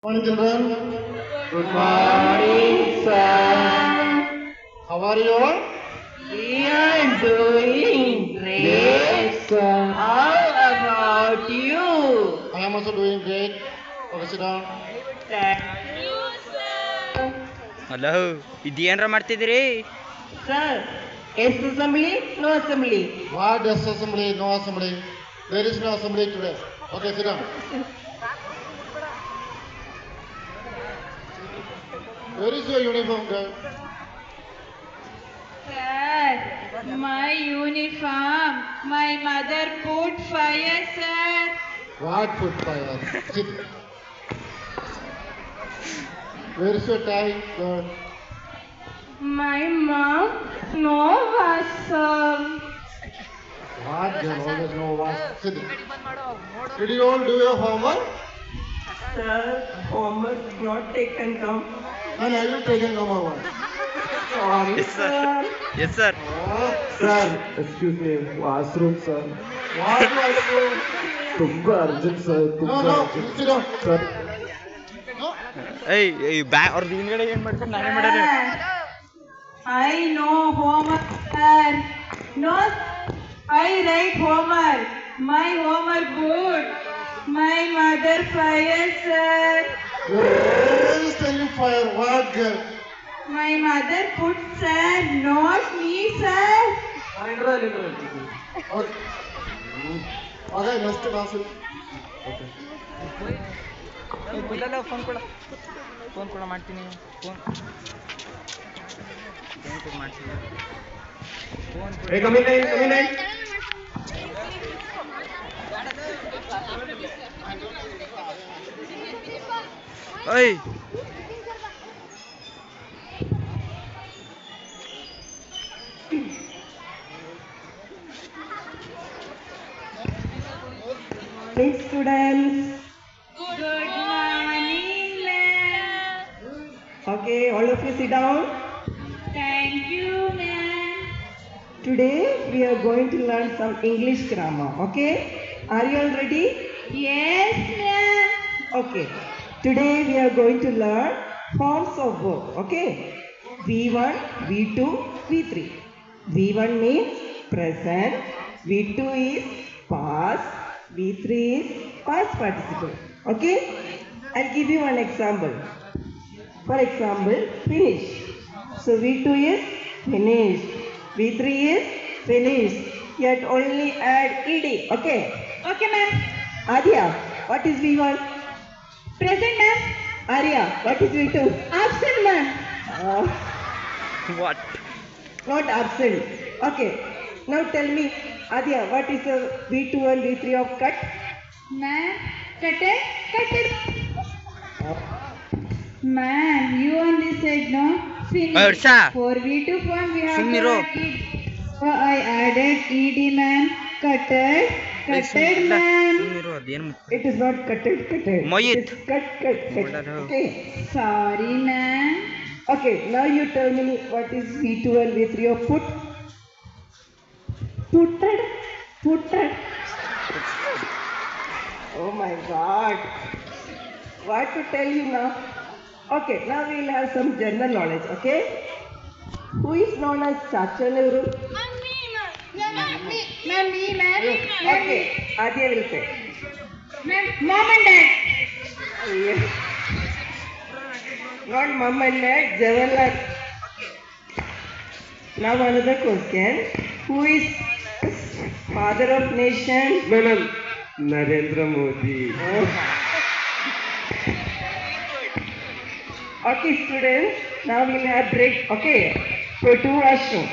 Morning, children. Good morning, sir. How are you all? We are doing great, sir. How about you? I am also doing great. Okay, sit down. Thank you, sir. Hello ಇದೇನ್ರ ಮಾಡ್ತಿದ್ದೀರಿ Sir, yes assembly, no assembly. What is assembly? No assembly. There is no assembly today. Okay, sit down. Where is your uniform, girl? Sir, my uniform, my mother put fire, sir. What food fire? Sit. Where is your tie, girl? My mom, no was, sir. What girl? Always no what? Sit. Did you all do your homework? Sir, homework not taken come. And I will take number one. Sorry, Yes, sir. sir. Yes sir sir excuse me washroom sir What was you? ತುಂಬಾ urgent sir No, ತುಂಬಾ no. Urgent Sit down. Sir No. ಏಯ್ ಬ್ಯಾ ಅವ್ರದ್ದು ಹಿಂದ್ಗಡೆ ಏನು ಮಾಡ್ಕೊಂಡು ನಾನೇ ಮಾಡೋದು I know homework, sir. No, I write homework. My homework good. My mother fire, sir. Where is the fire? What girl? My mother put, sir, not me, sir. Okay. Okay, next class. Okay. ಇಲ್ಲ phone ಕೊಡ phone ಕೊಡ ಮಾಡ್ತೀನಿ phone phone ಮಾಡ್ತೀನಿ phone Hey, come in, come in. ಓಯ್ Hey, students. Good morning, ma'am. Okay, all of you sit down. Thank you, ma'am. Today we are going to learn some English grammar. Okay? Are you all ready? Yes, ma'am. Okay. Today we are going to learn forms of verb. Okay? V1, V2, V3. V1 means present. V2 is past. V3 is past participle. Okay? I'll give you one example. For example, finish. So V2 is finished. V3 is finished. Yet only add ed. Okay? Okay, ma'am. Adya, what is V1? Present, ma'am. Arya, what is V2? Absent, ma'am. What Not absent. Okay. Now tell me, Adya, what is the V2 and V3 of cut? Ma'am, cut it. Ma'am, you only said no. Finish. Arsha. For V2 form, we have to Summiro. add ed. So I added ed, ma'am. Cutted, ma'am. ಅದೇನು It is not cutted. Mohit. It is cut. Modern. Okay. Sorry, ma'am. Okay. Now you tell me what is V2 and V3 of put? Putted. Oh my God. What to tell you now? Okay, now we will have some general knowledge, okay? Who is known as Chacha Nehru? Ma'am. Okay, Adya will say. Ma'am, mom and dad. Yes. Not mom and dad, Jawaharlal. Now another question. Who is father of nation? Madam Narendra Modi Okay, students, now we'll have break. Okay, go to washroom.